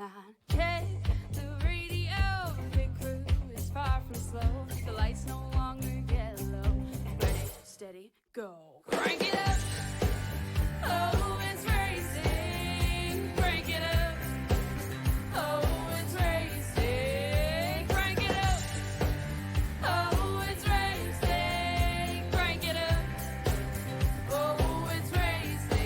line. Check the radio, pit crew is far from slow. The lights no longer yellow. Ready, steady, go. Crank it up. Oh, it's racing. Crank it up. Oh, it's racing. Crank it up. Oh, it's racing. Crank it up. Oh, it's racing.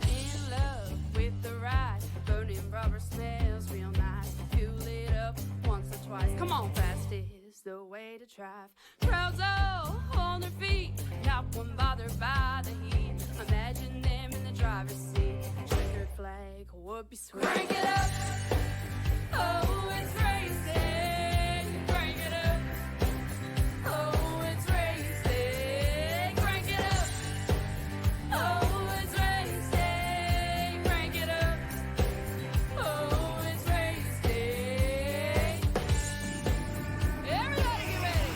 In love with the ride. Burning rubber smells real nice. Fuel it up once or twice. Come on, fast is the way to drive. Crowds all on their feet, not one bothered by the heat. Imagine them in the driver's seat. Checkered flag would be sweet. Crank it up. Oh, it's racing. Crank it up. Oh, it's racing. Crank it up. Oh, it's racing. Crank it up. Oh, it's racing. Everybody get ready.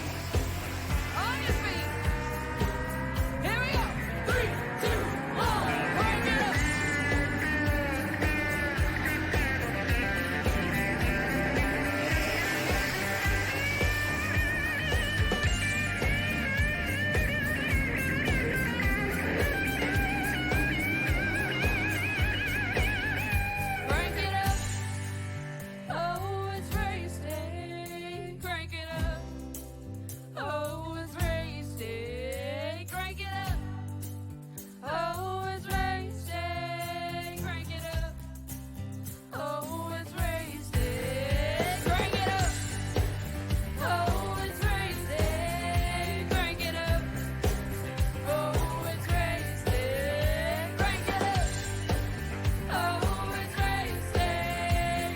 On your feet. Here we go. 3, 2, 1. Crank it up. Crank it up. Oh, it's racing. Crank it up. Oh, it's racing. Crank it up. Oh, it's racing. Crank it up. Oh, it's racing. Crank it up. Oh, it's racing. Crank it up. Oh, it's racing. Crank it up. Oh, it's racing.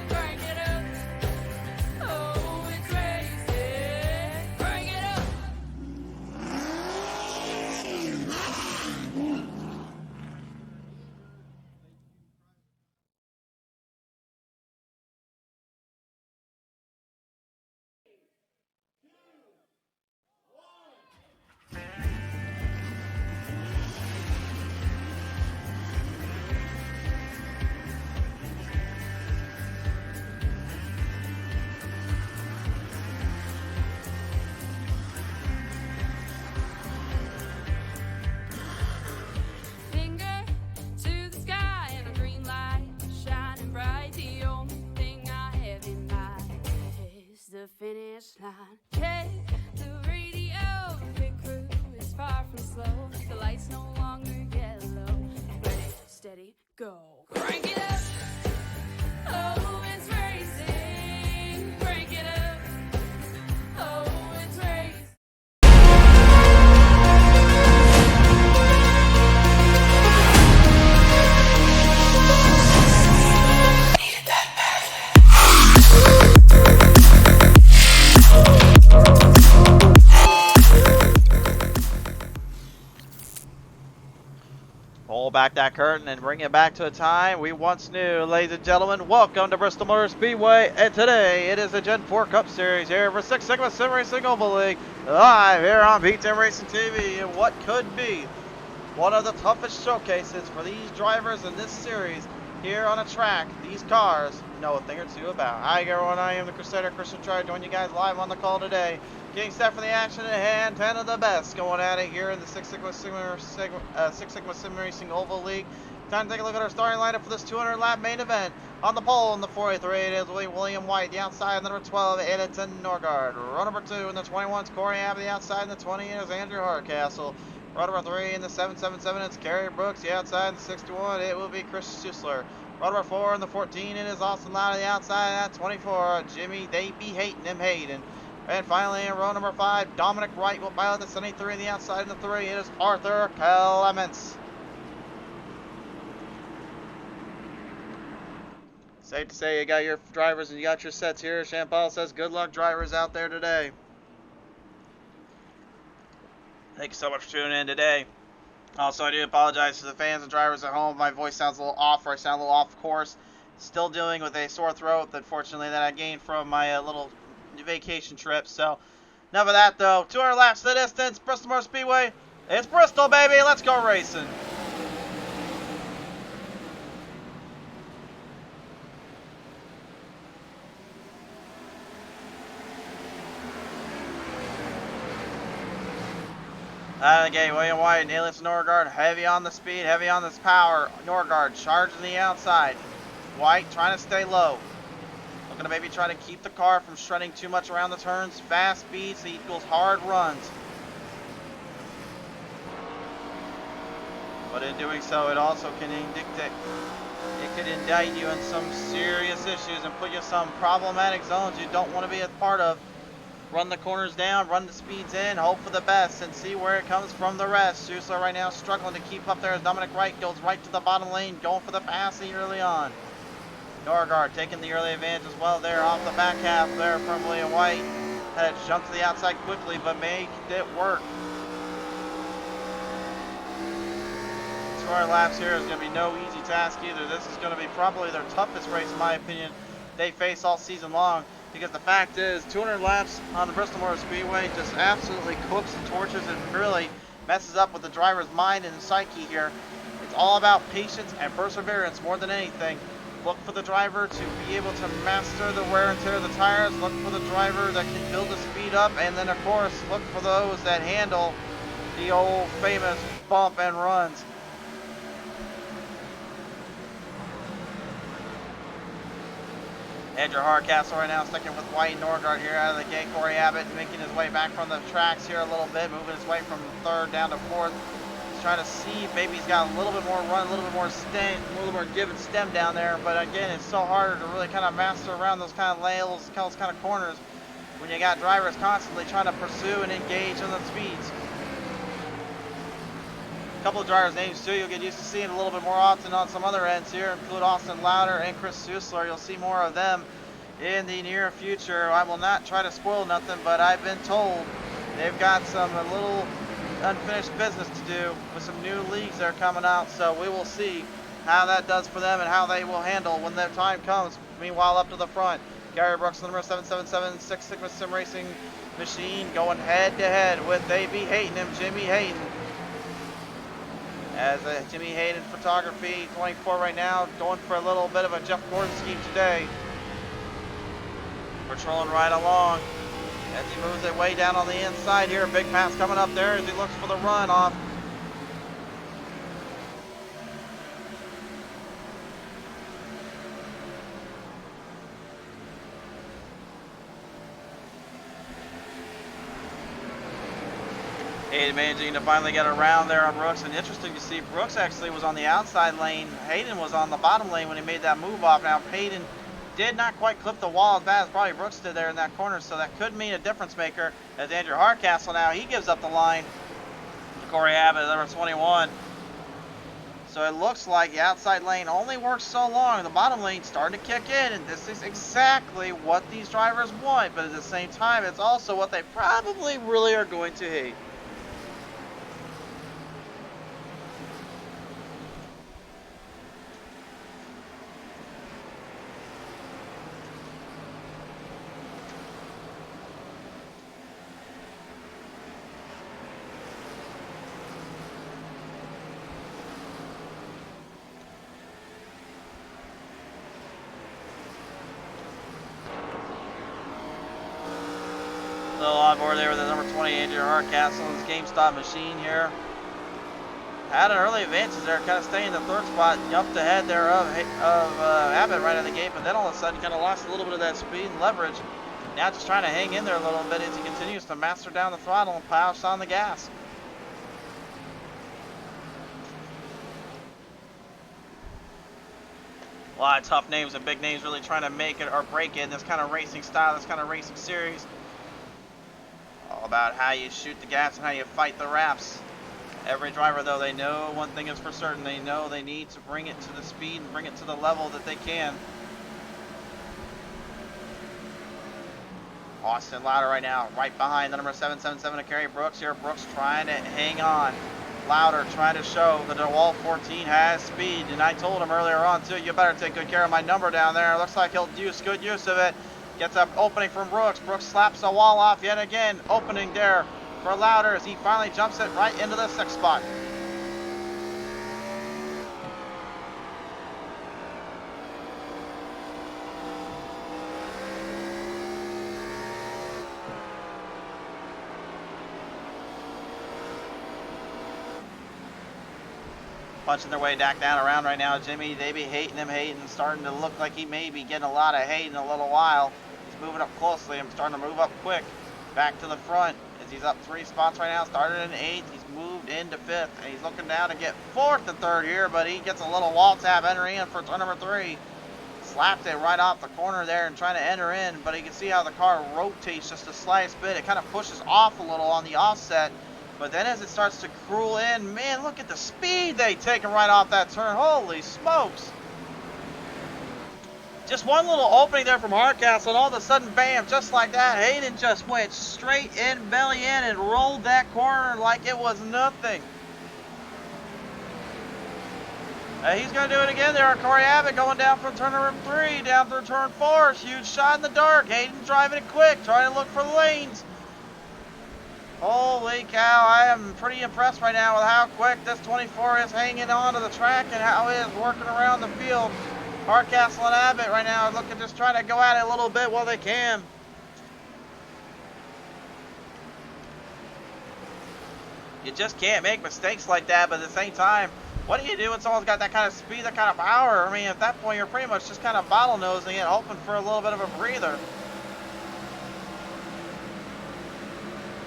Crank it up. Oh, it's racing. Crank it up. Finger to the sky and a green light shining bright. The only thing I have in mind is the finish line. Check the radio, pit crew is far from slow. The lights no longer yellow. Ready, steady, go. Crank it up. Oh, it's racing. Crank it up. Oh, it's racing. Pull back that curtain and bring it back to a time we once knew. Ladies and gentlemen, welcome to Bristol Motor Speedway, and today it is the Gen 4 Cup Series here for 6 Sigma Sim Racing Oval League, live here on P10 Racing TV, and what could be one of the toughest showcases for these drivers in this series here on a track these cars know a thing or two about. Hi everyone, I am the Crusader Christian Trier, joining you guys live on the call today. Getting set for the action at hand, 10 of the best going at it here in the 6 Sigma Sim Racing Oval League. Time to take a look at our starting lineup for this 200-lap main event. On the pole in the 483, it is William White. The outside, the number 12, Edison Norgard. Row number 2 in the 21 is Corey Abbott. The outside in the 20 is Andrew Hardcastle. Row number 3 in the 777, it's Kerry Brooks. The outside in the 61, it will be Chris Schussler. Row number 4 in the 14, it is Austin Loud. The outside at 24, Jimmy, they be hating him Hayden. And finally, in row number 5, Dominic Wright will pilot the 73 in the outside in the 3. It is Arthur Clements. Safe to say you got your drivers and you got your sets here. Champaul says good luck drivers out there today. Thank you so much for tuning in today. Also, I do apologize to the fans and drivers at home. My voice sounds a little off, or I sound a little off course. Still dealing with a sore throat, unfortunately, that I gained from my little vacation trip. So, enough of that, though. 200 laps to the distance. Bristol Motor Speedway. It's Bristol, baby. Let's go racing. Out of the gate, William White and Alias Norgard, heavy on the speed, heavy on this power. Norgard charging the outside. White trying to stay low. Looking to maybe try to keep the car from shredding too much around the turns. Fast speeds equals hard runs. But in doing so, it also can could indict you in some serious issues and put you in some problematic zones you don't want to be a part of. Run the corners down, run the speeds in, hope for the best, and see where it comes from the rest. Susler right now struggling to keep up there as Dominic Wright goes right to the bottom lane, going for the passing early on. Norgard taking the early advantage as well there off the back half there from William White. Had to jump to the outside quickly, but made it work. 200 laps here is going to be no easy task either. This is going to be probably their toughest race, in my opinion, they face all season long. Because the fact is, 200 laps on the Bristol Motor Speedway just absolutely cooks and torches and really messes up with the driver's mind and psyche here. It's all about patience and perseverance more than anything. Look for the driver to be able to master the wear and tear of the tires. Look for the driver that can build the speed up. And then, of course, look for those that handle the old famous bump and runs. Andrew Hardcastle right now sticking with White and Norgard here out of the gate. Corey Abbott making his way back from the tracks here a little bit, moving his way from third down to fourth. He's trying to see if maybe he's got a little bit more run, a little bit more stem, a little more give and stem down there. But again, it's so hard to really kind of master around those kind of lanes, those kind of corners when you got drivers constantly trying to pursue and engage on the speeds. A couple of drivers' names too you'll get used to seeing a little bit more often on some other ends here, include Austin Lauder and Chris Susler. You'll see more of them in the near future. I will not try to spoil nothing, but I've been told they've got a little unfinished business to do with some new leagues that are coming out, so we will see how that does for them and how they will handle when their time comes. Meanwhile, up to the front, Gary Brooks, number 777, Six Sigma Sim Racing Machine, going head to head with A.B. Hayden and Jimmy Hayden. As Jimmy Hayden Photography 24 right now, going for a little bit of a Jeff Gordon scheme today. Patrolling right along as he moves it way down on the inside here. Big pass coming up there as he looks for the run off. Hayden managing to finally get around there on Brooks, and interesting to see Brooks actually was on the outside lane. Hayden was on the bottom lane when he made that move off. Now Hayden did not quite clip the wall as bad as probably Brooks did there in that corner, so that could mean a difference maker as Andrew Hardcastle now, he gives up the line to Corey Abbott, number 21. So it looks like the outside lane only works so long. The bottom lane's starting to kick in, and this is exactly what these drivers want, but at the same time, it's also what they probably really are going to hate. On board there with the number 20 Andrew Hardcastle, his GameStop machine here. Had an early advantage there, kind of staying in the third spot, jumped ahead there of Abbott right out of the gate, but then all of a sudden kind of lost a little bit of that speed and leverage. Now just trying to hang in there a little bit as he continues to master down the throttle and push on the gas. A lot of tough names and big names really trying to make it or break it in this kind of racing style, this kind of racing series. All about how you shoot the gas and how you fight the wraps. Every driver, though, they know one thing is for certain. They know they need to bring it to the speed and bring it to the level that they can. Austin Lauder right now, right behind the number 777 of Kerry Brooks here. Brooks trying to hang on. Lauder trying to show that the wall 14 has speed. And I told him earlier on, too, you better take good care of my number down there. Looks like he'll use good use of it. Gets up opening from Brooks. Brooks slaps the wall off yet again. Opening there for Lauder as he finally jumps it right into the 6th spot. punching their way back down around right now. Jimmy, they be hating him, starting to look like he may be getting a lot of hate in a little while. He's moving up closely. I'm starting to move up quick, back to the front. As he's up 3 spots right now, started in 8th. He's moved into 5th, and he's looking down to get 4th and 3rd here, but he gets a little wall tap entering in for turn number 3. Slapped it right off the corner there and trying to enter in, but you can see how the car rotates just the slightest bit. It kind of pushes off a little on the offset, but then as it starts to cruise in, man, look at the speed they taking right off that turn. Holy smokes. Just one little opening there from Hardcastle, and all of a sudden, bam, just like that, Hayden just went straight in, belly in, and rolled that corner like it was nothing. He's going to do it again there. Corey Abbott going down from turn number 3, down through turn 4. Huge shot in the dark. Hayden driving it quick, trying to look for the lanes. Holy cow, I am pretty impressed right now with how quick this 24 is hanging on to the track and how it is working around the field. Hardcastle and Abbott right now are looking, just trying to go at it a little bit while they can. You just can't make mistakes like that, but at the same time, what do you do when someone's got that kind of speed, that kind of power? I mean, at that point, you're pretty much just kind of bottlenosing it, hoping for a little bit of a breather.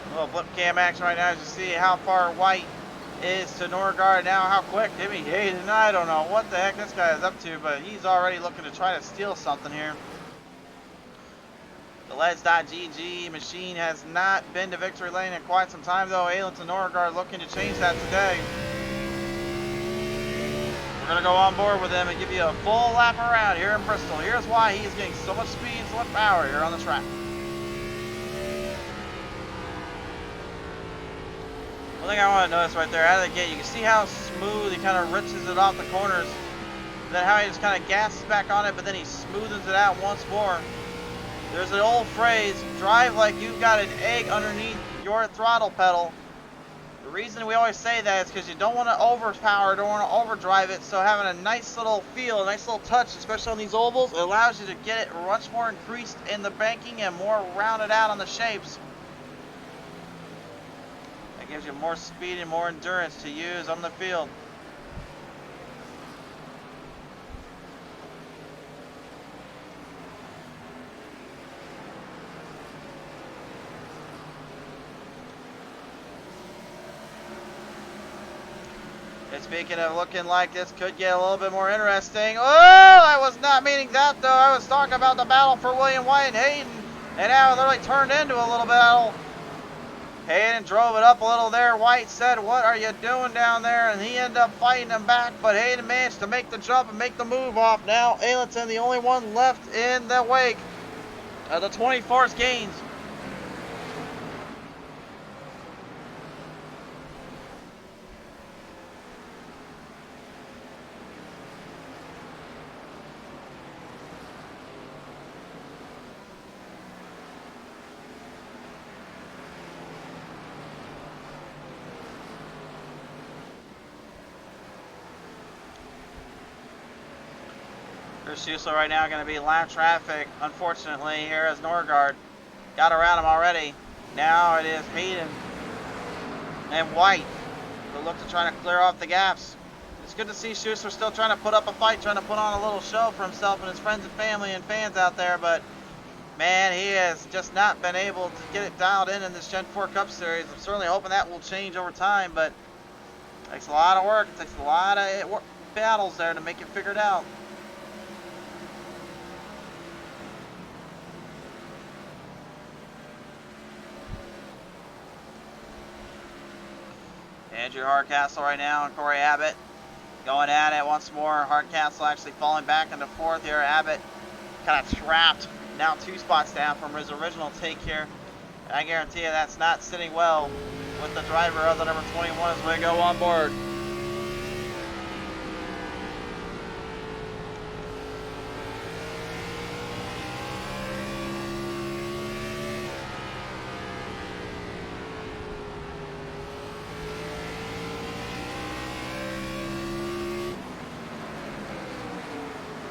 A little flip cam action right now as you see how far White is to Norgard now, how quick Jimmy Hayden. I don't know what the heck this guy is up to, but he's already looking to try to steal something here. The Leds.GG machine has not been to victory lane in quite some time, though. Ailton Norgard looking to change that today. We're going to go on board with him and give you a full lap around here in Bristol. Here's why he is getting so much speed, so much power here on the track. One thing I want to notice right there, out of the gate, you can see how smooth he kind of riches it off the corners. Then how he just kind of gasses back on it, but then he smoothens it out once more. There's an old phrase, drive like you've got an egg underneath your throttle pedal. The reason we always say that is because you don't want to overpower, don't want to overdrive it, so having a nice little feel, a nice little touch, especially on these ovals, it allows you to get it much more increased in the banking and more rounded out on the shapes. That gives you more speed and more endurance to use on the field. And speaking of looking like this could get a little bit more interesting. Oh, I was not meaning that though. I was talking about the battle for William White and Hayden. And now it literally turned into a little battle. Hayden drove it up a little there. White said, "What are you doing down there?" And he ended up fighting him back. But Hayden managed to make the jump and make the move off. Now Ailton, the only one left in the wake of the 24th gains. Chris Schuessler right now going to be lap traffic, unfortunately, here as Norgard got around him already. Now it is Hayden and White who look to try to clear off the gaps. It's good to see Schuessler still trying to put up a fight, trying to put on a little show for himself and his friends and family and fans out there, but man, he has just not been able to get it dialed in this Gen 4 Cup Series. I'm certainly hoping that will change over time, but it takes a lot of work. It takes a lot of battles there to make it figured out. Andrew Hardcastle right now and Corey Abbott going at it once more. Hardcastle actually falling back into 4th here. Abbott kind of trapped, now 2 spots down from his original take here. And I guarantee you that's not sitting well with the driver of the number 21 as we go on board.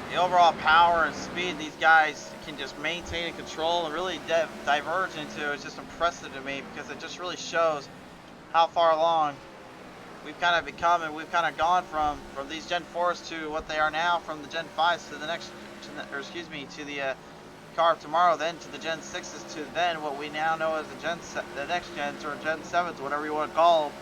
The overall power and speed these guys can just maintain and control and really diverge into is just impressive to me because it just really shows how far along we've kind of become, and we've kind of gone from these Gen 4s to what they are now, from the Gen 5s to the next, or excuse me, to the car of tomorrow, then to the Gen 6s, to then what we now know as the next gens, or Gen 7s, whatever you want to call them.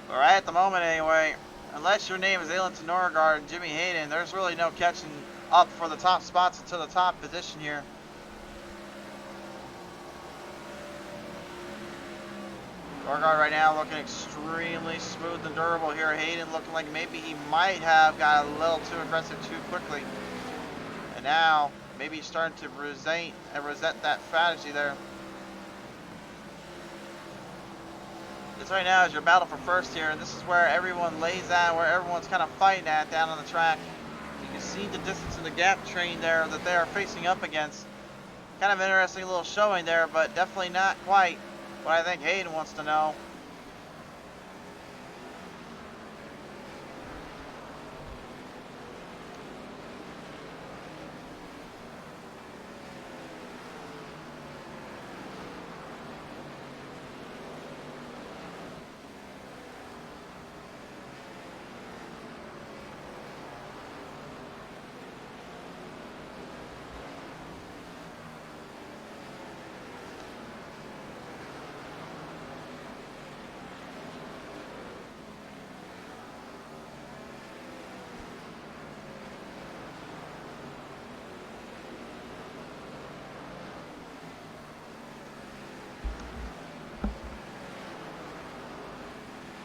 But right at the moment anyway, unless your name is Alan Norgard and Jimmy Hayden, there's really no catching up for the top spots into the top position here. Norgard right now looking extremely smooth and durable here. Hayden looking like maybe he might have got a little too aggressive too quickly. And now, maybe he's starting to resent that strategy there. This right now is your battle for first here, and this is where everyone lays at, where everyone's kind of fighting at down on the track. You can see the distance in the gap train there that they are facing up against. Kind of interesting little showing there, but definitely not quite what I think Hayden wants to know.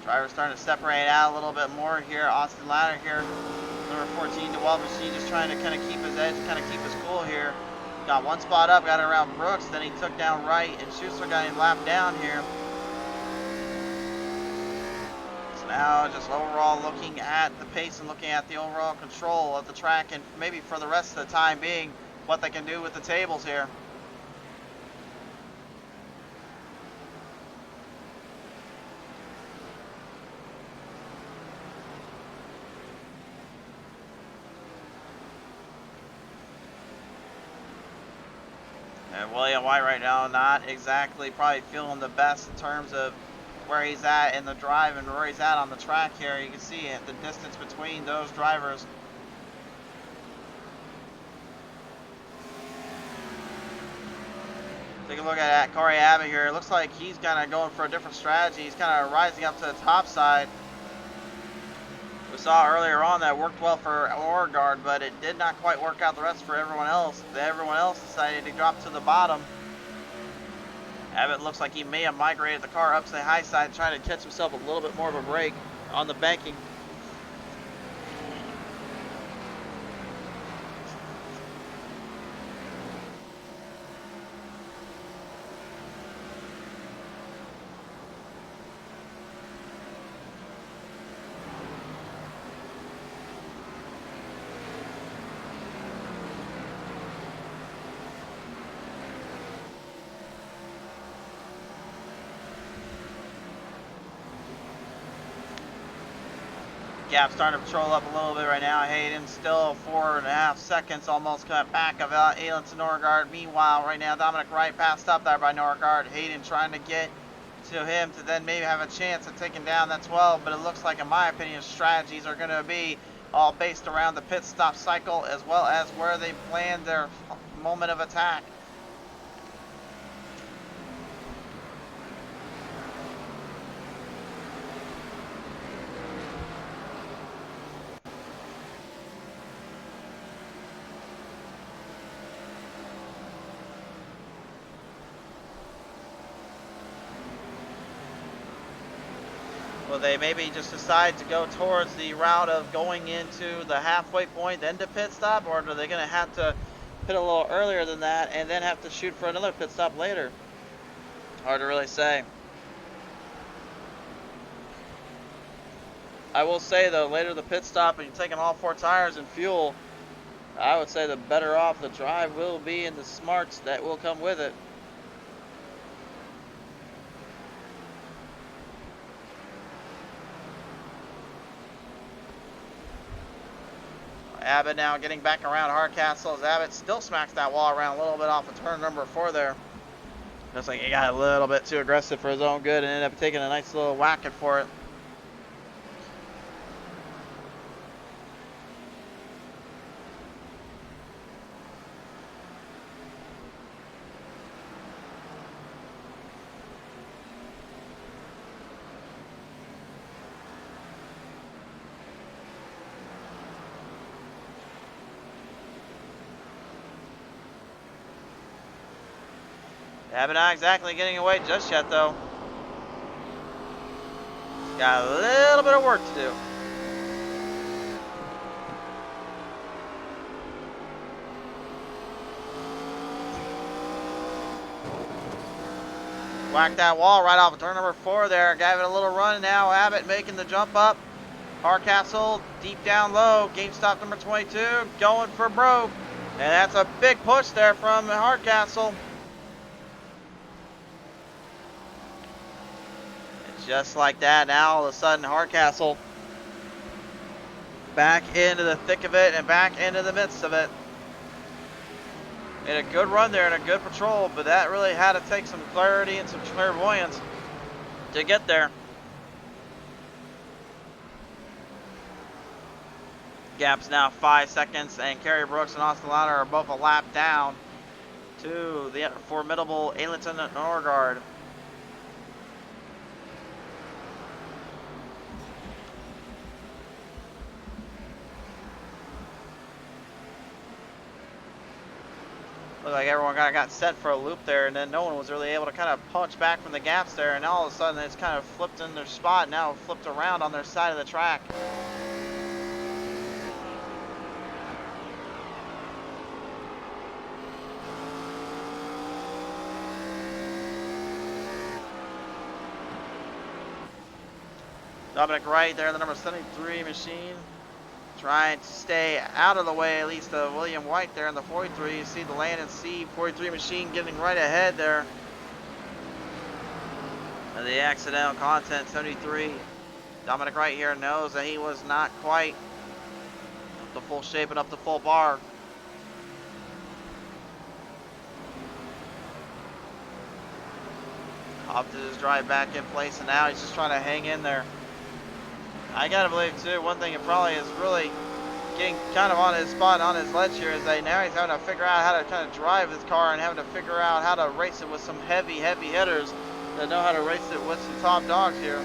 Drivers starting to separate out a little bit more here. Austin Ladder here, number 14, DeWalbersee, just trying to kind of keep his edge, kind of keep his cool here. Got one spot up, got it around Brooks, then he took down Wright, and Schuster got him lapped down here. So now just overall looking at the pace and looking at the overall control of the track, and maybe for the rest of the time being, what they can do with the tables here. And William White right now not exactly probably feeling the best in terms of where he's at in the drive and where he's at on the track here. You can see it, the distance between those drivers. Take a look at Corey Abbott here. It looks like he's kind of going for a different strategy. He's kind of rising up to the top side. We saw earlier on that worked well for Norgard, but it did not quite work out the rest for everyone else. Everyone else decided to drop to the bottom. Abbott looks like he may have migrated the car up to the high side, trying to catch himself a little bit more of a break on the banking. Gap starting to patrol up a little bit right now. Hayden still 4.5 seconds, almost cut back of Alan to Norgard. Meanwhile, right now, Dominic Wright passed up there by Norgard. Hayden trying to get to him to then maybe have a chance at taking down that 12, but it looks like, in my opinion, strategies are going to be all based around the pit stop cycle as well as where they plan their moment of attack. Will they maybe just decide to go towards the route of going into the halfway point, then to pit stop, or are they going to have to pit a little earlier than that and then have to shoot for another pit stop later? Hard to really say. I will say though, later the pit stop and you're taking all 4 tires and fuel, I would say the better off the drive will be and the smarts that will come with it. Abbott now getting back around Hardcastle as Abbott still smacks that wall around a little bit off of turn number 4 there. Looks like he got a little bit too aggressive for his own good and ended up taking a nice little whacking for it. Abbott not exactly getting away just yet, though. Got a little bit of work to do. Whacked that wall right off of turn number 4 there. Gave it a little run now. Abbott making the jump up. Hardcastle deep down low. GameStop number 22 going for broke. And that's a big push there from Hardcastle. And just like that, now all of a sudden Hardcastle back into the thick of it and back into the midst of it. Made a good run there and a good patrol, but that really had to take some clarity and some clairvoyance to get there. Gap's now 5 seconds, and Kerry Brooks and Austin Lauder are both a lap down to the formidable Ailton and Norgard. Looked like everyone kind of got set for a loop there, and then no one was really able to kind of punch back from the gaps there, and all of a sudden it's kind of flipped in their spot, now flipped around on their side of the track. Dominic Wright there, the number 73 machine, trying to stay out of the way, at least of William White there in the 43. You see the Land and Sea 43 machine getting right ahead there. And the accidental content 73. Dominic Wright here knows that he was not quite up to full shape and up to full bar. Opted his drive back in place, and now he's just trying to hang in there. I gotta believe too, one thing it probably is really getting kind of on his spot, on his ledge here, is that now he's having to figure out how to kind of drive his car and having to figure out how to race it with some heavy hitters that know how to race it with some top dogs here.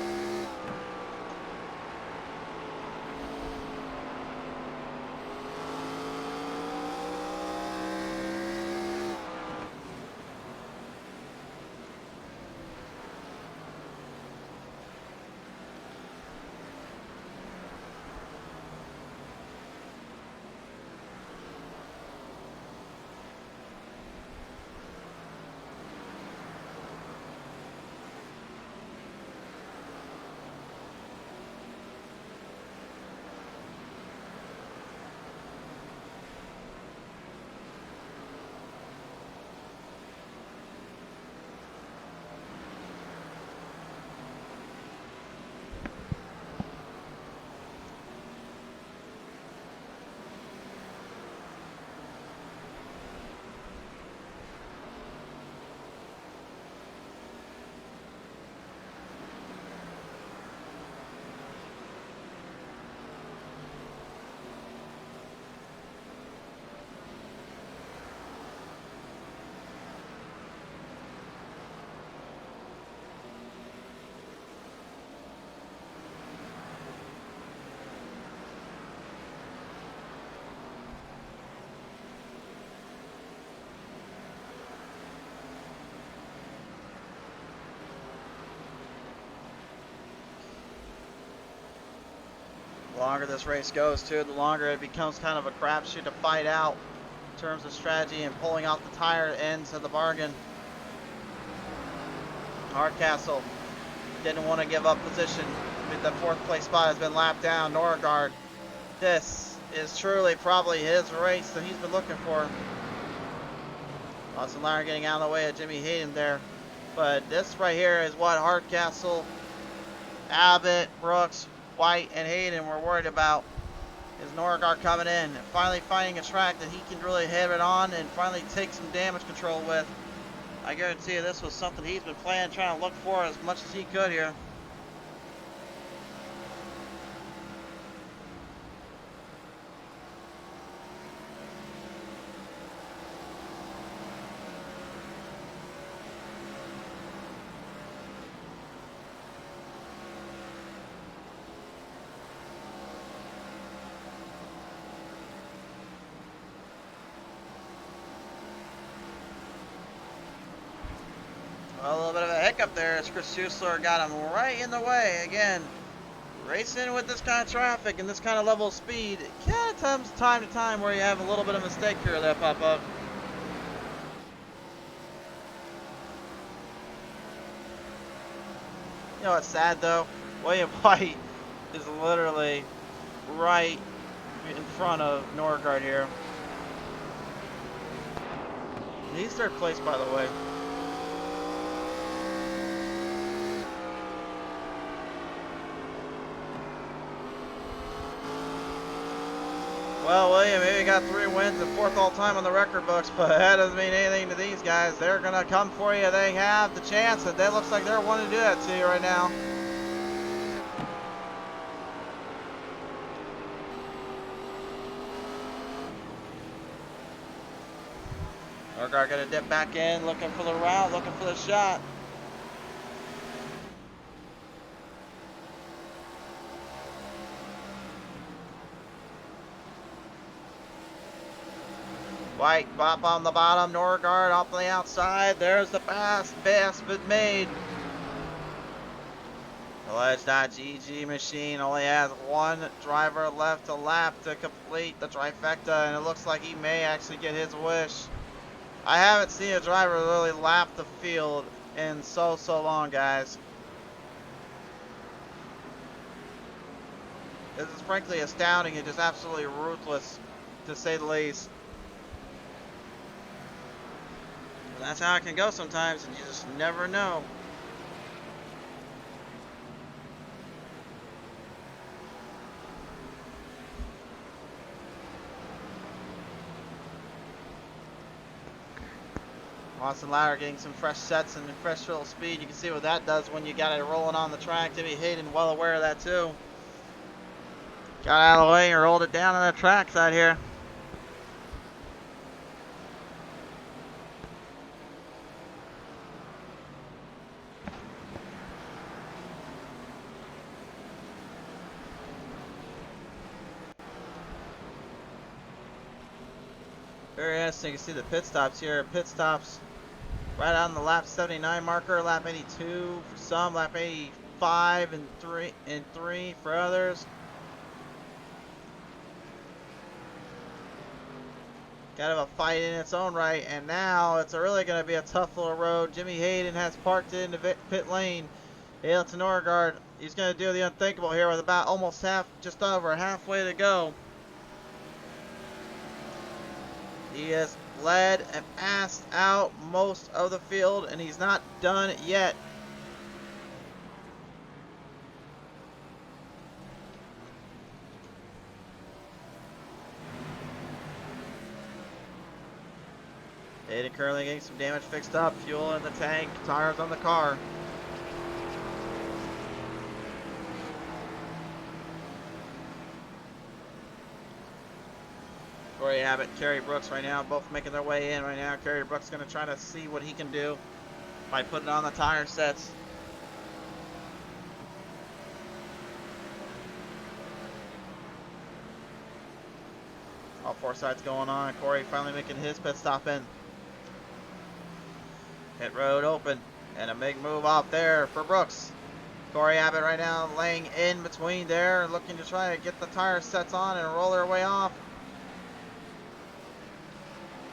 The longer this race goes too, the longer it becomes kind of a crapshoot to fight out in terms of strategy and pulling out the tire ends of the bargain. Hardcastle didn't want to give up position. The 4th place spot has been lapped down. Norgard, this is truly probably his race that he's been looking for. Austin Lauder getting out of the way of Jimmy Hayden there. But this right here is what Hardcastle, Abbott, Brooks, White, and Hayden were worried about. Is Norgard coming in and finally finding a track that he can really have it on and finally take some damage control with. I guarantee you this was something he's been playing, trying to look for as much as he could here. A little bit of a hiccup there as Chris Schuessler got him right in the way. Again, racing with this kind of traffic and this kind of level of speed, it kind of comes time to time where you have a little bit of mistake here that pop up. You know what's sad though? William White is literally right in front of Norgard here. He's third place, by the way. Well, William maybe got 3 wins and 4th all time on the record books, but that doesn't mean anything to these guys. They're going to come for you. They have the chance, and that looks like they're wanting to do that to you right now. Norgard going to dip back in, looking for the route, looking for the shot. White bop on the bottom, Norgard off the outside. There's the pass, best but made. The Ledge.GG machine only has 1 driver left to lap to complete the trifecta, and it looks like he may actually get his wish. I haven't seen a driver really lap the field in so long, guys. This is frankly astounding and just absolutely ruthless, to say the least. That's how it can go sometimes, and you just never know. Austin Louder getting some fresh sets and fresh little speed. You can see what that does when you got it rolling on the track. Timmy Hayden well aware of that too. Got out of the way and rolled it down on the track side here. Very interesting. You can see the pit stops here. Pit stops right on the lap 79 marker, lap 82 for some, lap 85 and 3 for others. Kind of a fight in its own right, and now it's really going to be a tough little road. Jimmy Hayden has parked in the pit lane. Hail to Norgard. He's going to do the unthinkable here with about almost just over halfway to go. He has led and passed out most of the field, and he's not done yet. Hayden currently getting some damage fixed up, fuel in the tank, tires on the car. Corey Abbott, Kerry Brooks right now, both making their way in right now. Kerry Brooks going to try to see what he can do by putting on the tire sets. All 4 sides going on. Corey finally making his pit stop in. Pit road open, and a big move off there for Brooks. Corey Abbott right now laying in between there, looking to try to get the tire sets on and roll their way off.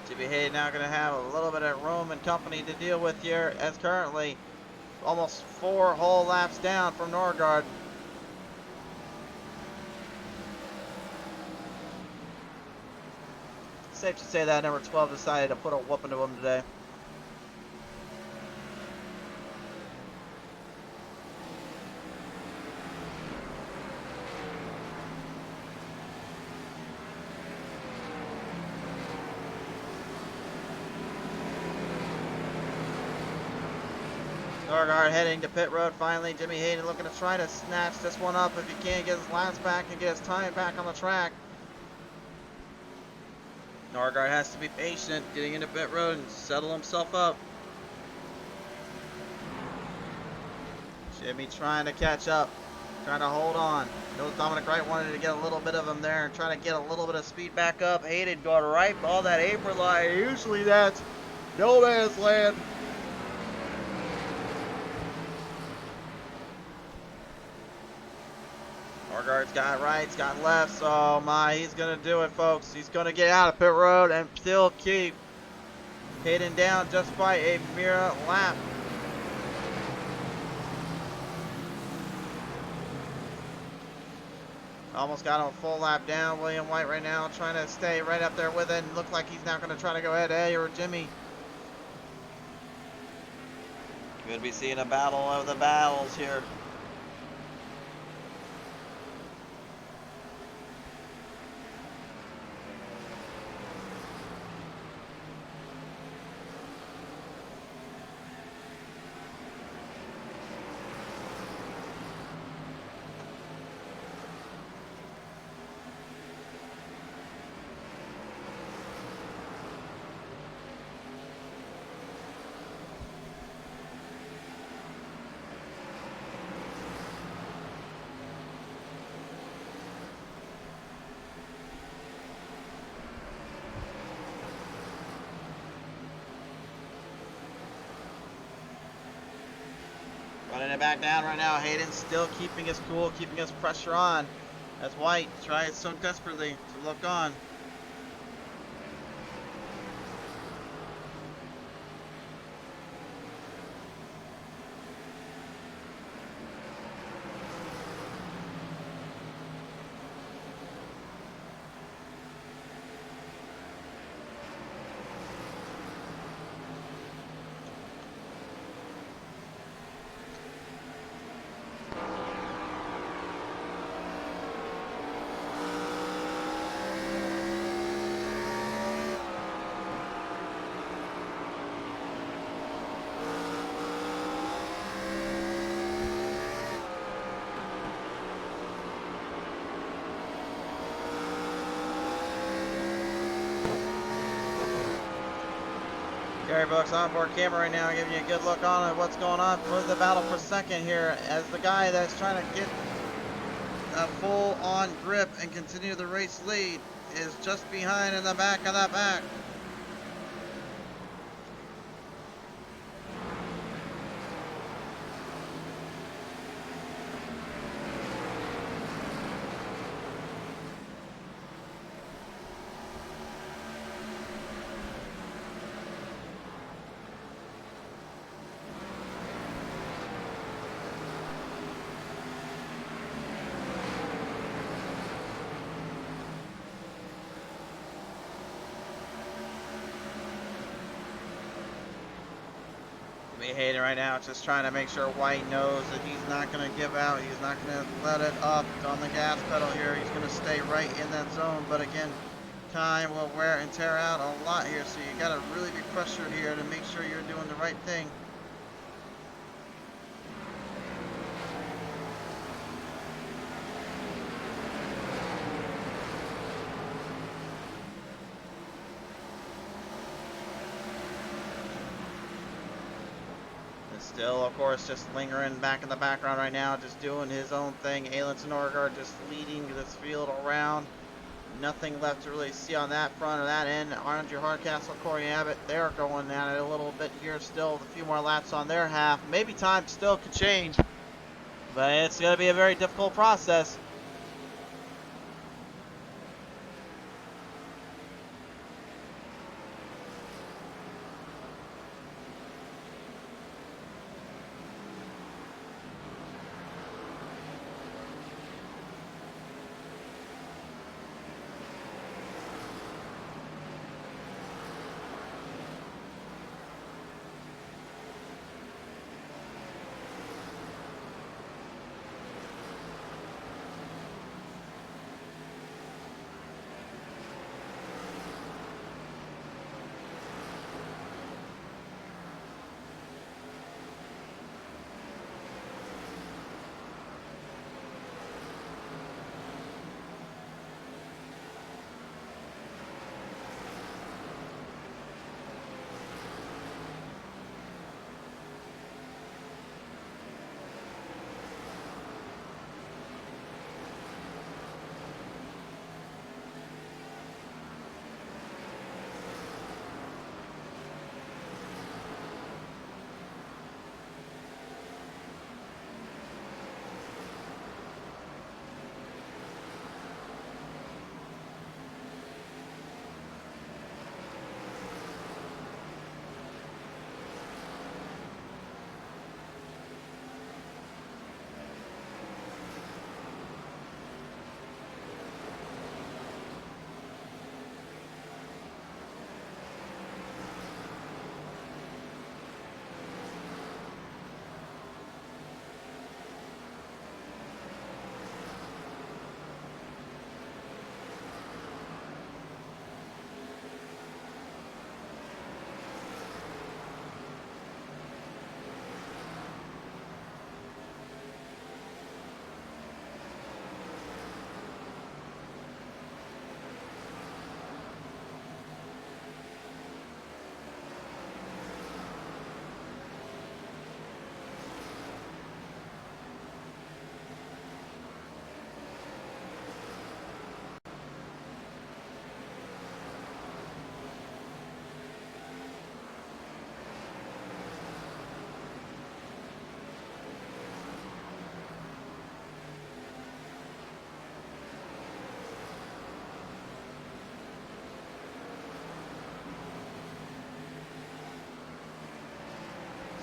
Jimmy Hayden now going to have a little bit of room and company to deal with here, as currently almost 4 whole laps down from Norgard. Safe to say that number 12 decided to put a whooping to him today. Norgard heading to pit road finally. Jimmy Hayden looking to try to snatch this one up if he can, get his laps back and get his time back on the track. Norgard has to be patient, getting into pit road and settle himself up. Jimmy trying to catch up, trying to hold on. Knows Dominic Wright wanted to get a little bit of him there and trying to get a little bit of speed back up. Hayden going right all that apron line. Usually that's no man's land. Norgard's got rights, got lefts. Oh my, he's gonna do it, folks. He's gonna get out of pit road and still keep Hayden down just by a mere lap. Almost got him a full lap down. William White right now trying to stay right up there with it. And looks like he's now going to try to go head to Eddie or Jimmy. Could be seeing a battle of the battles here. Running it back down right now. Hayden still keeping his cool, keeping his pressure on. As White tries so desperately to look on. Gary Brooks onboard camera right now, giving you a good look on at what's going on for the battle for second here, as the guy that's trying to get a full-on grip and continue the race lead is just behind in the back of that back. Hayden right now just trying to make sure White knows that he's not going to give out. He's not going to let it up on the gas pedal here. He's going to stay right in that zone. But again, time will wear and tear out a lot here. So you got to really be pressured here to make sure you're doing the right thing. Still, of course, just lingering back in the background right now, just doing his own thing. Aylin Norgard just leading this field around. Nothing left to really see on that front or that end. Andrew Hardcastle, Corey Abbott, they're going at it a little bit here still. A few more laps on their half. Maybe time still could change, but it's going to be a very difficult process.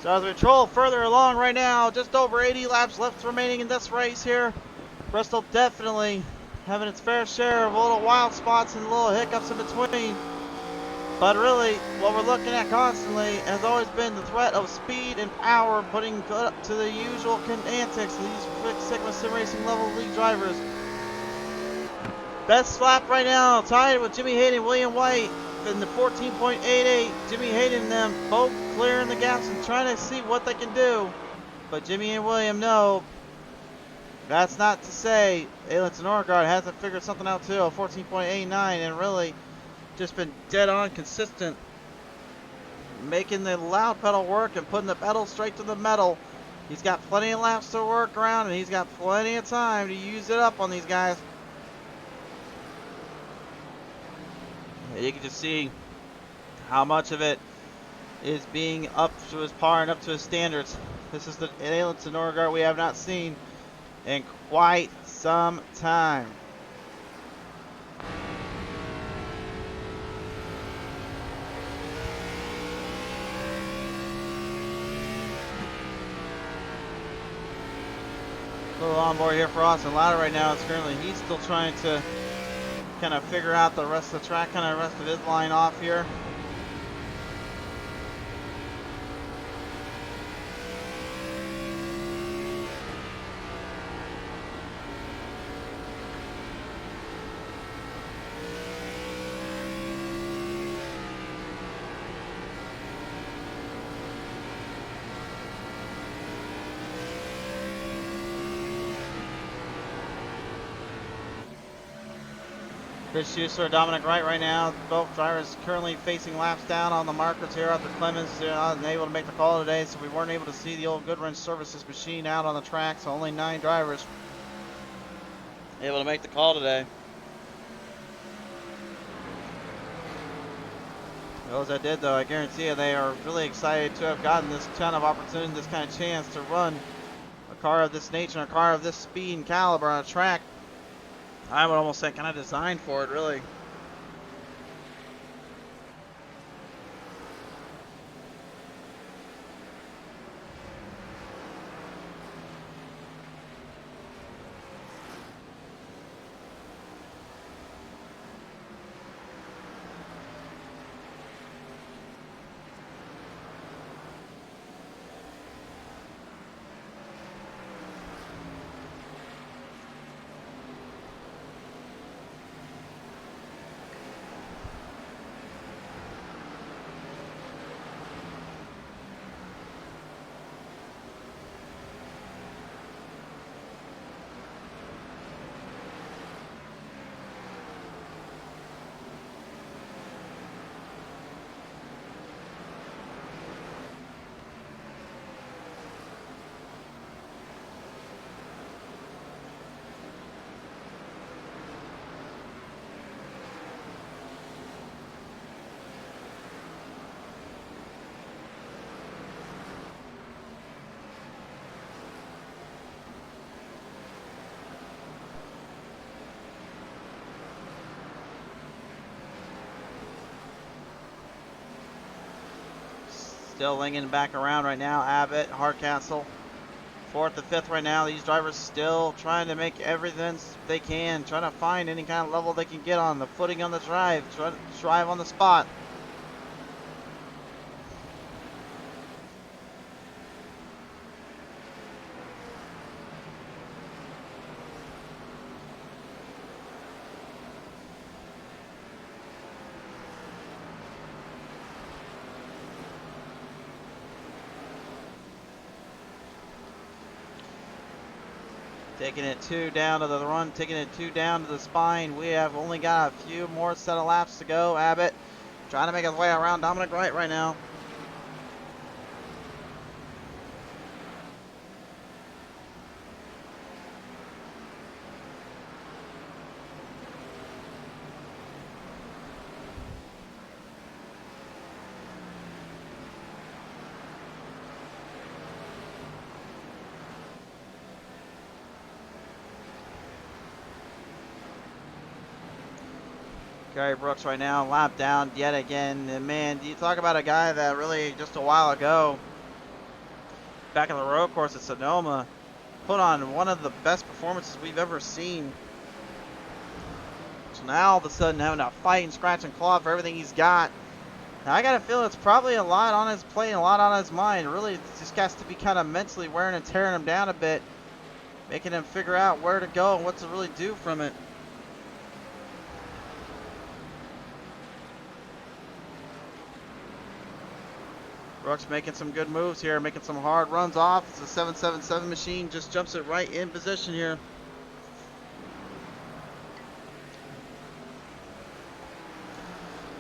So as we troll further along right now, just over 80 laps left remaining in this race here. Bristol definitely having its fair share of little wild spots and little hiccups in between. But really, what we're looking at constantly has always been the threat of speed and power, putting up to the usual antics of these Six Sigma Sim Racing level league drivers. Best lap right now, tied with Jimmy Hayden and William White in the 14.88. Jimmy Hayden and them both clearing the gaps and trying to see what they can do. But Jimmy and William know that's not to say Ailton Norgard hasn't figured something out too. 14.89 and really just been dead on consistent, making the loud pedal work and putting the pedal straight to the metal. He's got plenty of laps to work around and he's got plenty of time to use it up on these guys. You can just see how much of it is being up to his par and up to his standards. This is the Ailton Norgard we have not seen in quite some time. A little on board here for Austin Louder right now. It's currently, he's still trying to kind of figure out the rest of the track, kind of the rest of his line off here. Chris Schuster, Dominic Wright right now. Both drivers currently facing laps down on the markers here after Clemens unable to make the call today, so we weren't able to see the old Goodwrench Services machine out on the track, so only 9 drivers able to make the call today. Those that did, though, I guarantee you they are really excited to have gotten this kind of opportunity, this kind of chance to run a car of this nature, a car of this speed and caliber on a track I would almost say kind of designed for it, really. Still linging back around right now. Abbott, Hardcastle, 4th and 5th right now. These drivers still trying to make everything they can, trying to find any kind of level they can get on, the footing on the drive, trying to drive on the spot. Taking it 2 down to the run, taking it 2 down to the spine. We have only got a few more set of laps to go. Abbott trying to make his way around Dominic Wright right now. Gary Brooks right now, lap down yet again. And man, you talk about a guy that really just a while ago back on the road course at Sonoma. Put on one of the best performances we've ever seen. So now all of a sudden having to fight and scratch and claw for everything he's got. Now I got to feel it's probably a lot on his plate and a lot on his mind. Really, it just has to be kind of mentally wearing and tearing him down a bit. Making him figure out where to go and what to really do from it. Brooks making some good moves here, making some hard runs off. It's a 777 machine, just jumps it right in position here.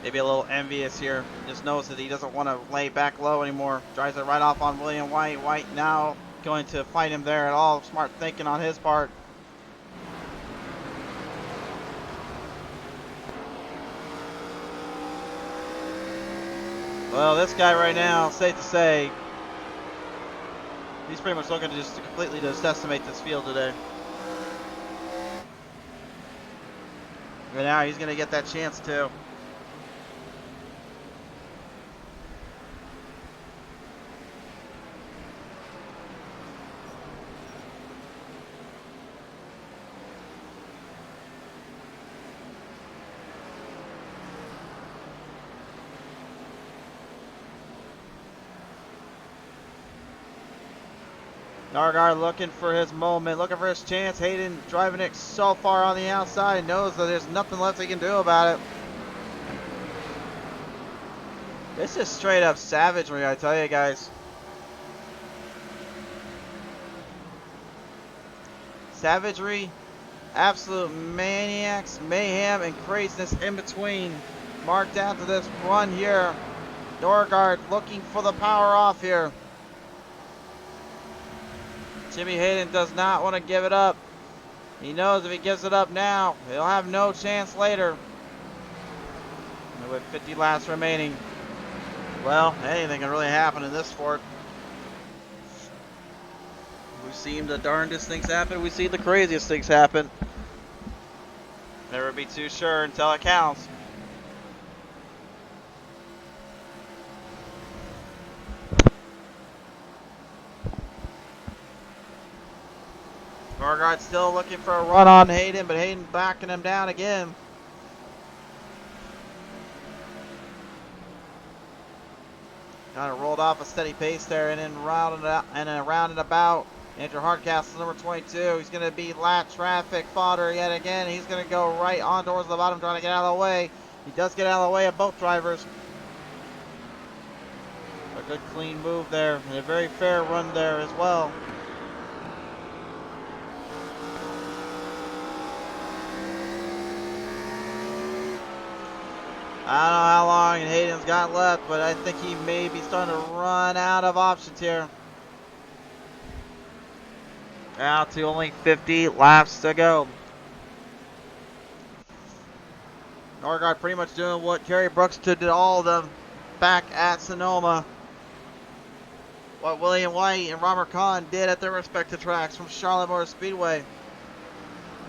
Maybe a little envious here. Just knows that he doesn't want to lay back low anymore. Drives it right off on William White. White now going to fight him there at all. Smart thinking on his part. Well, this guy right now, safe to say, he's pretty much looking to just completely decimate this field today. But now he's going to get that chance too. Norgard looking for his moment, looking for his chance. Hayden driving it so far on the outside, knows that there's nothing left he can do about it. This is straight up savagery, I tell you guys. Savagery, absolute maniacs, mayhem, and craziness in between. Marked out to this run here. Norgard looking for the power off here. Jimmy Hayden does not want to give it up. He knows if he gives it up now, he'll have no chance later. And with 50 laps remaining, well, anything can really happen in this sport. We've seen the darndest things happen. We've seen the craziest things happen. Never be too sure until it counts. Norgard still looking for a run on Hayden, but Hayden backing him down again. Kind of rolled off a steady pace there and then rounded out and around and about. Andrew Hardcastle, number 22. He's going to be lap traffic fodder yet again. He's going to go right on towards the bottom, trying to get out of the way. He does get out of the way of both drivers. A good clean move there and a very fair run there as well. I don't know how long Hayden's got left, but I think he may be starting to run out of options here. Now to only 50 laps to go. Norgard pretty much doing what Kerry Brooks did to all of them back at Sonoma. What William White and Robert Kahn did at their respective tracks, from Charlotte Motor Speedway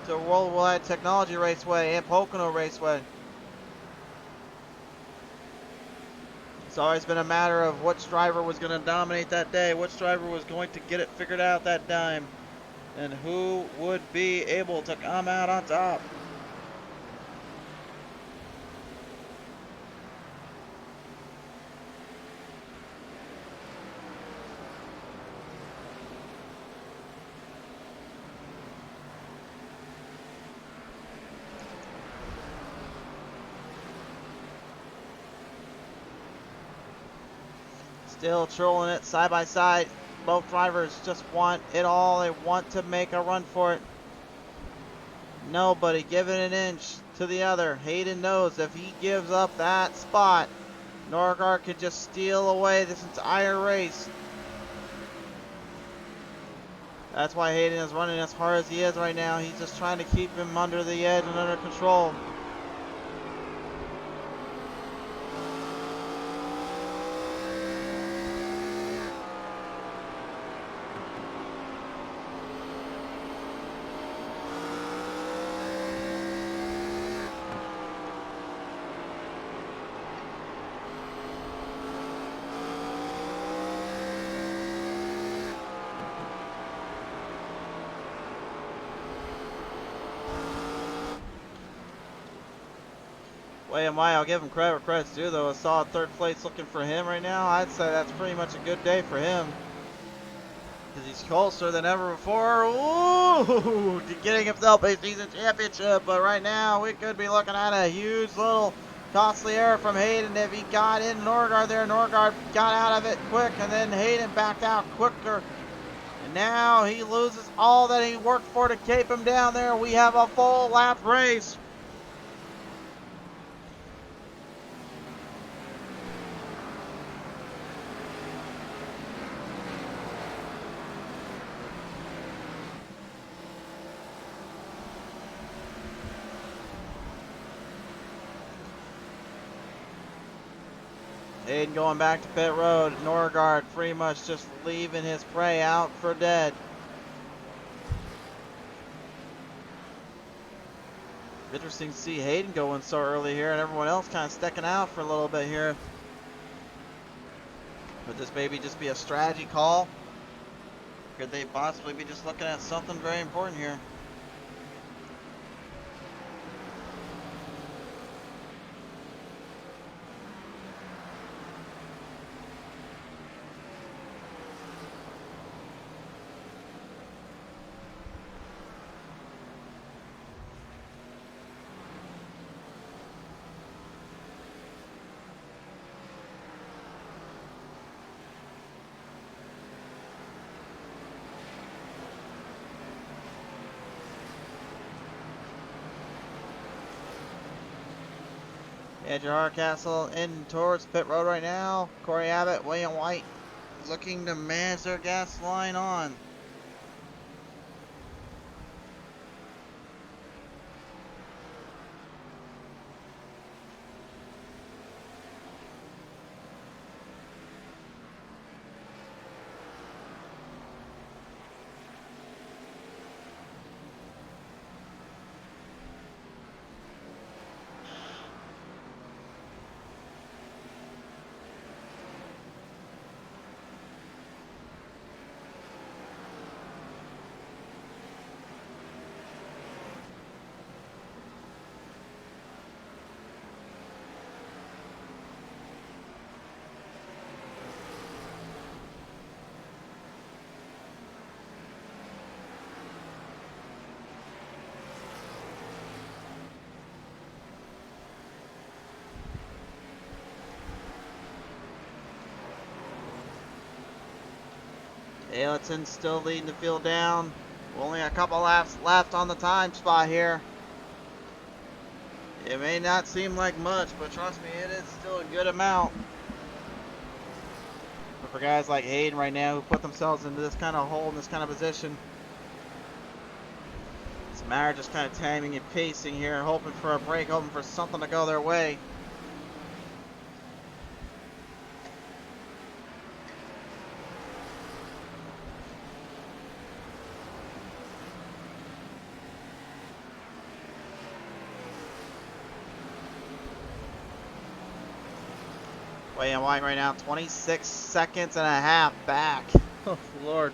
to Worldwide Technology Raceway and Pocono Raceway. It's always been a matter of which driver was going to dominate that day, which driver was going to get it figured out that time, and who would be able to come out on top. Still trolling it side by side. Both drivers just want it all. They want to make a run for it. Nobody giving an inch to the other. Hayden knows if he gives up that spot, Norgard could just steal away this entire race. That's why Hayden is running as hard as he is right now. He's just trying to keep him under the edge and under control. William White, I'll give him credit where credit's due, though. A solid third place looking for him right now. I'd say that's pretty much a good day for him. Because he's closer than ever before. Ooh, to getting himself a season championship. But right now, we could be looking at a huge little costly error from Hayden. If he got in Norgard there, Norgard got out of it quick. And then Hayden backed out quicker. And now he loses all that he worked for to keep him down there. We have a full lap race. Hayden going back to pit road. Norgard pretty much just leaving his prey out for dead. Interesting to see Hayden going so early here and everyone else kind of sticking out for a little bit here. Could this maybe just be a strategy call? Could they possibly be just looking at something very important here? Andrew Hardcastle in towards pit road right now. Corey Abbott, William White looking to manage their gas line on. Ayleton still leading the field down. Only a couple laps left on the time spot here. It may not seem like much, but trust me, it is still a good amount. But for guys like Hayden right now who put themselves into this kind of hole, in this kind of position, it's a matter of just kind of timing and pacing here, hoping for a break, hoping for something to go their way. William White right now, 26 seconds and a half back. Oh, Lord.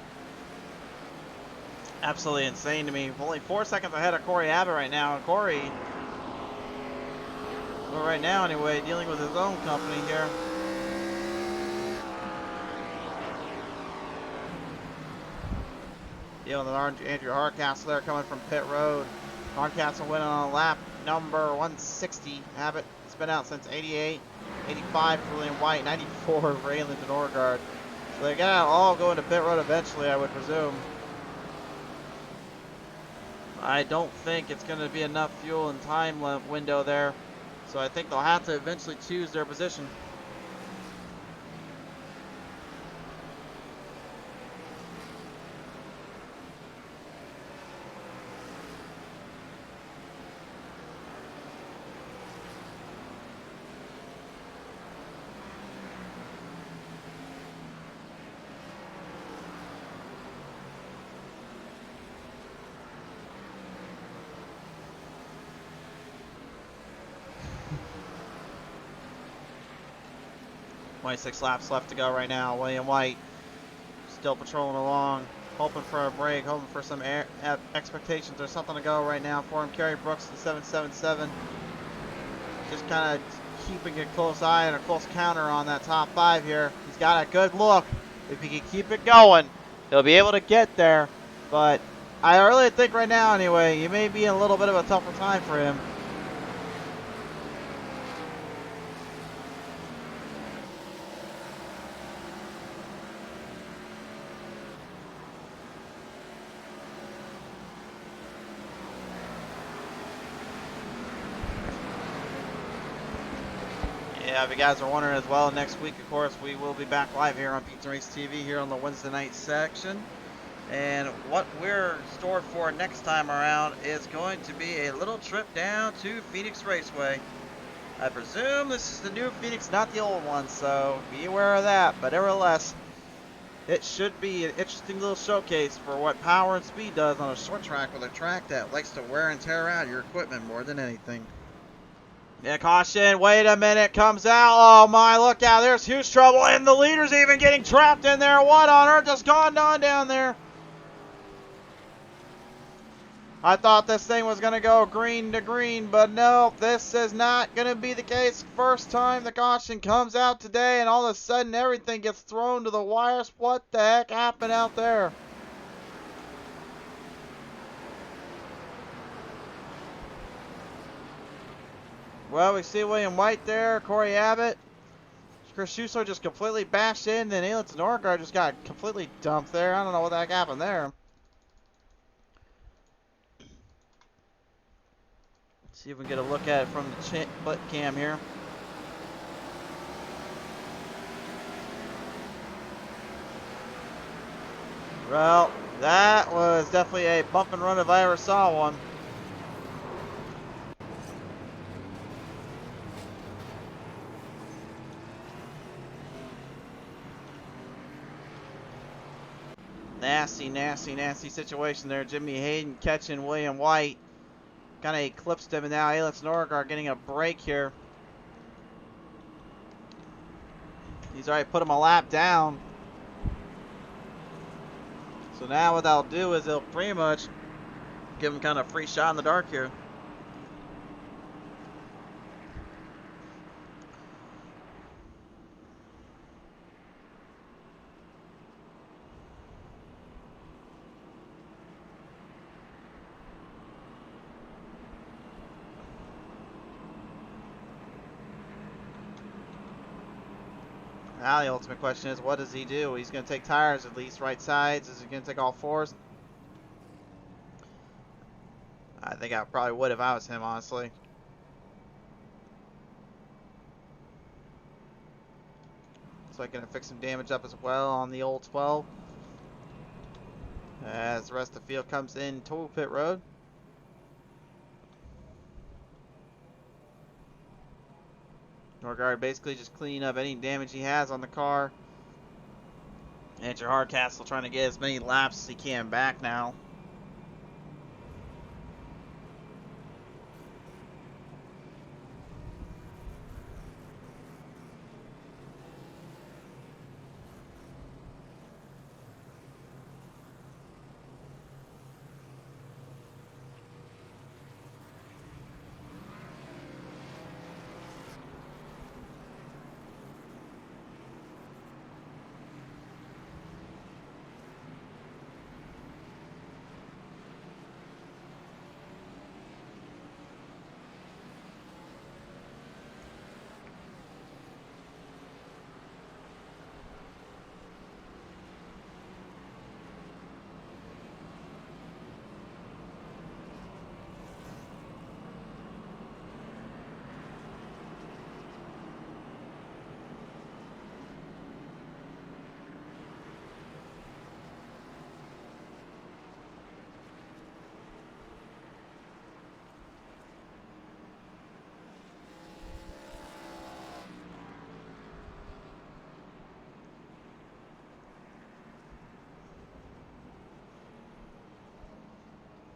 Absolutely insane to me. Only 4 seconds ahead of Corey Abbott right now. And Corey, well, right now anyway, dealing with his own company here. Dealing with Andrew Hardcastle there coming from pit road. Hardcastle winning on lap number 160. Abbott has been out since 88. 85 for William White, 94 for Rayland and Norgard. So they gotta all go into pit road eventually, I would presume. I don't think it's going to be enough fuel and time window there. So I think they'll have to eventually choose their position. .6 laps left to go right now. William White still patrolling along, hoping for a break, hoping for some expectations or something to go right now for him. Kerry Brooks, the 777. just kind of keeping a close eye and a close counter on that top 5 here. He's got a good look. If he can keep it going, he'll be able to get there. But I really think right now, anyway, he may be in a little bit of a tougher time for him. Yeah, if you guys are wondering as well, next week, of course, we will be back live here on Pizza Race TV here on the Wednesday night section. And what we're stored for next time around is going to be a little trip down to Phoenix Raceway. I presume this is the new Phoenix, not the old one, so be aware of that. But nevertheless, it should be an interesting little showcase for what power and speed does on a short track with a track that likes to wear and tear out your equipment more than anything. Yeah, caution, wait a minute, comes out. Oh my, look out, there's huge trouble, and the leader's even getting trapped in there. What on earth has gone on down there? I thought this thing was going to go green to green, but no, this is not going to be the case. First time the caution comes out today, and all of a sudden everything gets thrown to the wires. What the heck happened out there? Well, we see William White there, Corey Abbott. Chris Schussler just completely bashed in, then Elitz Norgard just got completely dumped there. I don't know what the heck happened there. Let's see if we can get a look at it from the butt cam here. Well, that was definitely a bump and run if I ever saw one. Nasty, nasty, nasty situation there. Jimmy Hayden catching William White. Kind of eclipsed him, and now Elitz Norgard getting a break here. He's already put him a lap down. So now what they'll do is they'll pretty much give him kind of a free shot in the dark here. Now the ultimate question is, what does he do? He's going to take tires at least, right sides. Is he going to take all 4s? I think I probably would if I was him, honestly. So I'm going to fix some damage up as well on the old 12. As the rest of the field comes in to pit road. Norgard basically just cleaning up any damage he has on the car. Andrew Hardcastle trying to get as many laps as he can back now.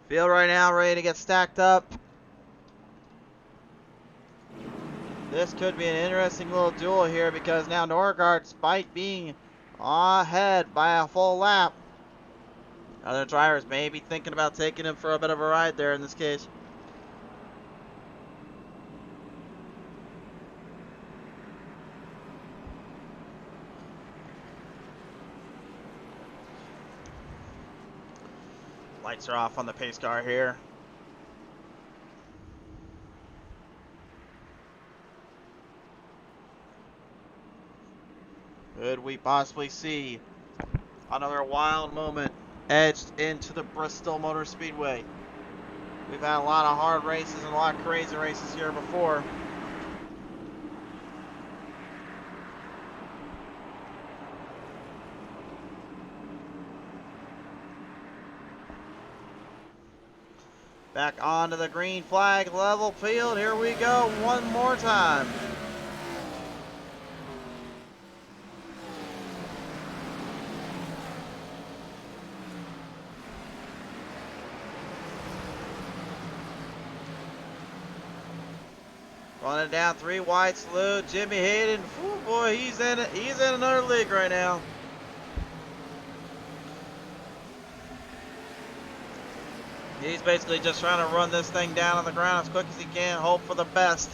Field right now ready to get stacked up. This could be an interesting little duel here because now Norgard, despite being ahead by a full lap, other drivers may be thinking about taking him for a bit of a ride there in this case. Lights are off on the pace car here. Could we possibly see another wild moment edged into the Bristol Motor Speedway? We've had a lot of hard races and a lot of crazy races here before. Back onto the green flag level field. Here we go one more time. Running down 3 wide salute. Jimmy Hayden. Oh boy, he's in it. He's in another league right now. He's basically just trying to run this thing down on the ground as quick as he can, hope for the best.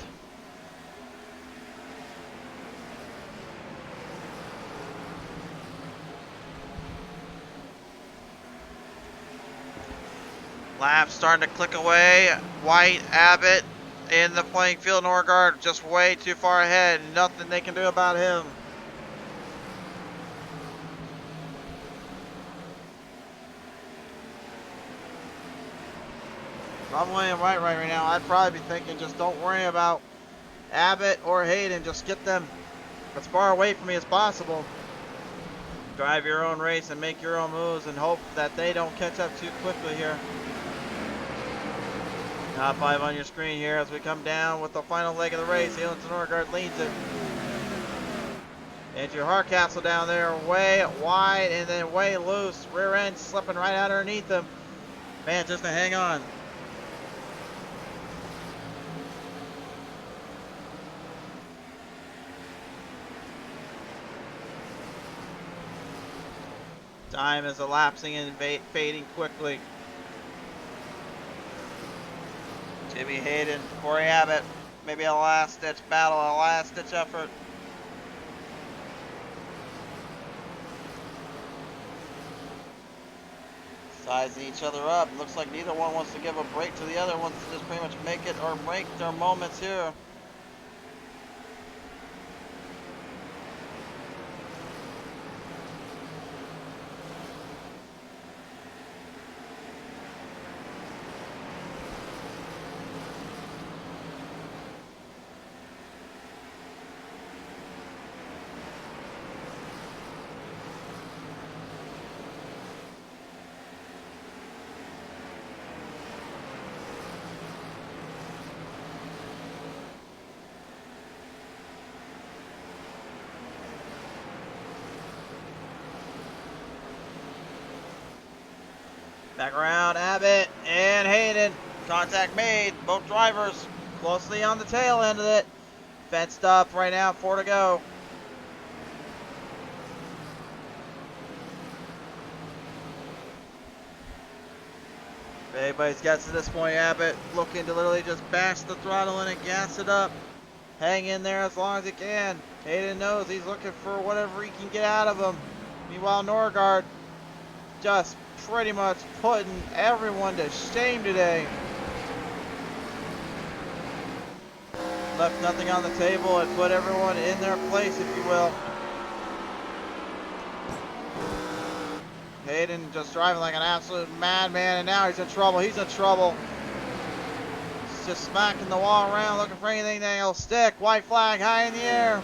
Lap starting to click away. White, Abbott in the playing field. Norgard just way too far ahead. Nothing they can do about him. If I'm William White right now, I'd probably be thinking just don't worry about Abbott or Hayden. Just get them as far away from me as possible. Drive your own race and make your own moves and hope that they don't catch up too quickly here. Top 5 on your screen here as we come down with the final leg of the race. Elon Norgard leads it. Andrew Hardcastle down there way wide and then way loose. Rear end slipping right out underneath him. Man, just to hang on. Time is elapsing and fading quickly. Jimmy Hayden, Corey Abbott, maybe a last ditch battle, a last ditch effort. Sizing each other up. Looks like neither one wants to give a break to the other. Wants to just pretty much make it or break their moments here. Back around, Abbott and Hayden. Contact made. Both drivers closely on the tail end of it. Fenced up right now, 4 to go. If anybody's gets to this point, Abbott looking to literally just bash the throttle in and gas it up. Hang in there as long as he can. Hayden knows he's looking for whatever he can get out of him. Meanwhile, Norgard just pretty much putting everyone to shame today. Left nothing on the table and put everyone in their place, if you will. Hayden just driving like an absolute madman, and now he's in trouble. He's in trouble. He's just smacking the wall around, looking for anything that'll stick. White flag high in the air.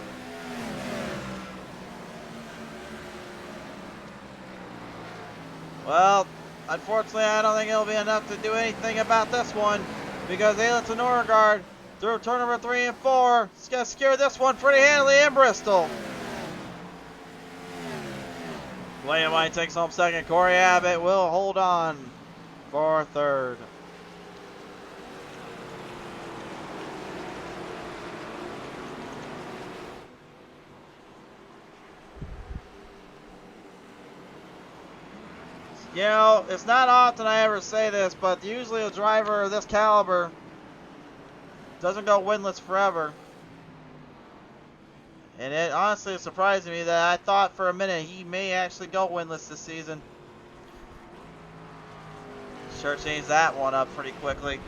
Well, unfortunately, I don't think it'll be enough to do anything about this one, because Elon Norgard through turn number 3 and 4 is going to secure this one pretty handily in Bristol. William White takes home second. Corey Abbott will hold on for third. You know, it's not often I ever say this, but usually a driver of this caliber doesn't go winless forever. And it honestly is surprising me that I thought for a minute he may actually go winless this season. Sure changed that one up pretty quickly.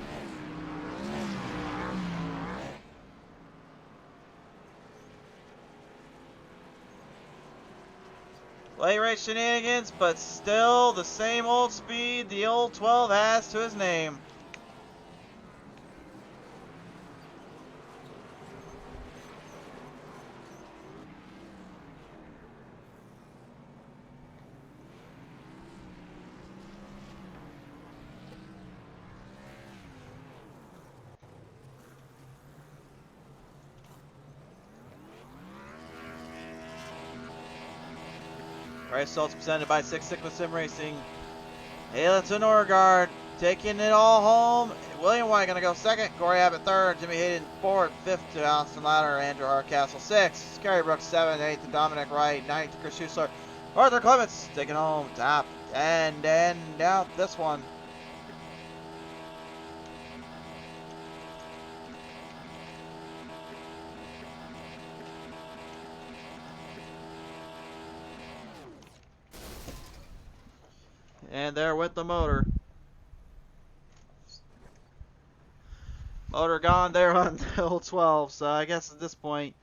Late race shenanigans, but still the same old speed the old 12 has to his name. Race results presented by Six Sigma Sim Racing. Ailton Norgard taking it all home. William White gonna go second. Corey Abbott third. Jimmy Hayden fourth. Fifth to Austin Ladder. Andrew Hardcastle sixth. Scary Brooks seventh. Eighth to Dominic Wright. Ninth to Chris Schussler. Arthur Clements taking home top and out this one. And there with the motor. Motor gone there on the old 12, so I guess at this point,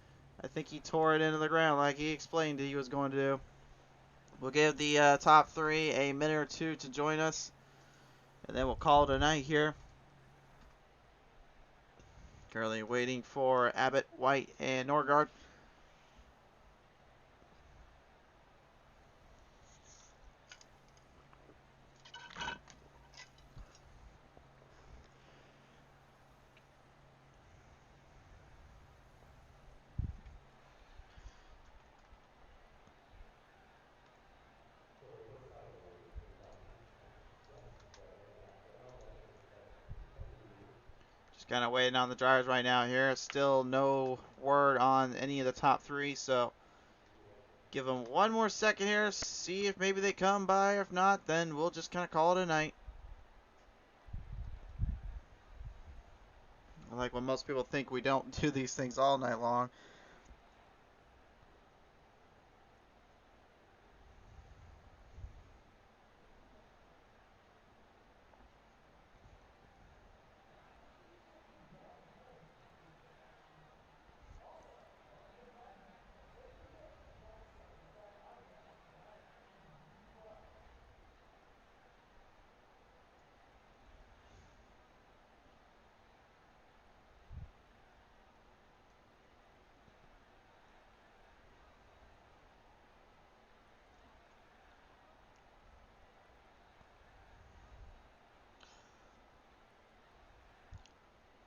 I think he tore it into the ground like he explained he was going to do. We'll give the top three a minute or two to join us, and then we'll call it a night here. Currently waiting for Abbott, White, and Norgard. Kind of waiting on the drivers right now here. Still no word on any of the top three, so give them one more second here, see if maybe they come by. If not, then we'll just kind of call it a night. Like when most people think we don't do these things all night long.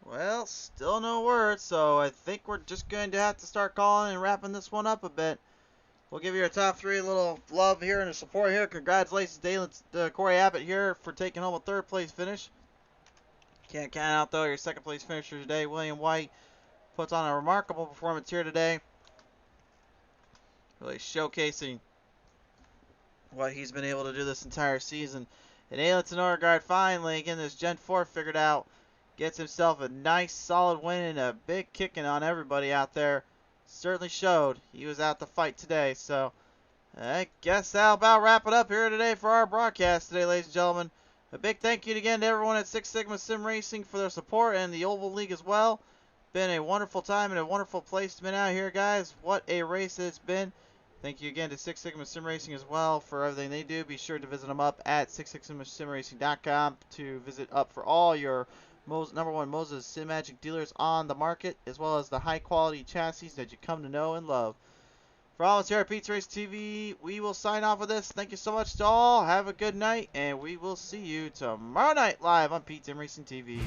Well, still no word, so I think we're just going to have to start calling and wrapping this one up a bit. We'll give you our top three a little love here and support here. Congratulations to Corey Abbott here for taking home a third place finish. Can't count out, though, your second place finisher today. William White puts on a remarkable performance here today. Really showcasing what he's been able to do this entire season. And Ailton Norgard finally getting this Gen 4 figured out. Gets himself a nice solid win and a big kicking on everybody out there. Certainly showed he was out to fight today. So I guess that'll about wrap it up here today for our broadcast today, ladies and gentlemen. A big thank you again to everyone at Six Sigma Sim Racing for their support and the Oval League as well. Been a wonderful time and a wonderful place to be out here, guys. What a race it's been. Thank you again to Six Sigma Sim Racing as well for everything they do. Be sure to visit them up at sixsigmasimracing.com to visit up for all your number one Moses Cinemagic dealers on the market, as well as the high quality chassis that you come to know and love. For all of us here at Pizza Race TV, we will sign off with this. Thank you so much to all. Have a good night, and we will see you tomorrow night live on Pizza Racing TV.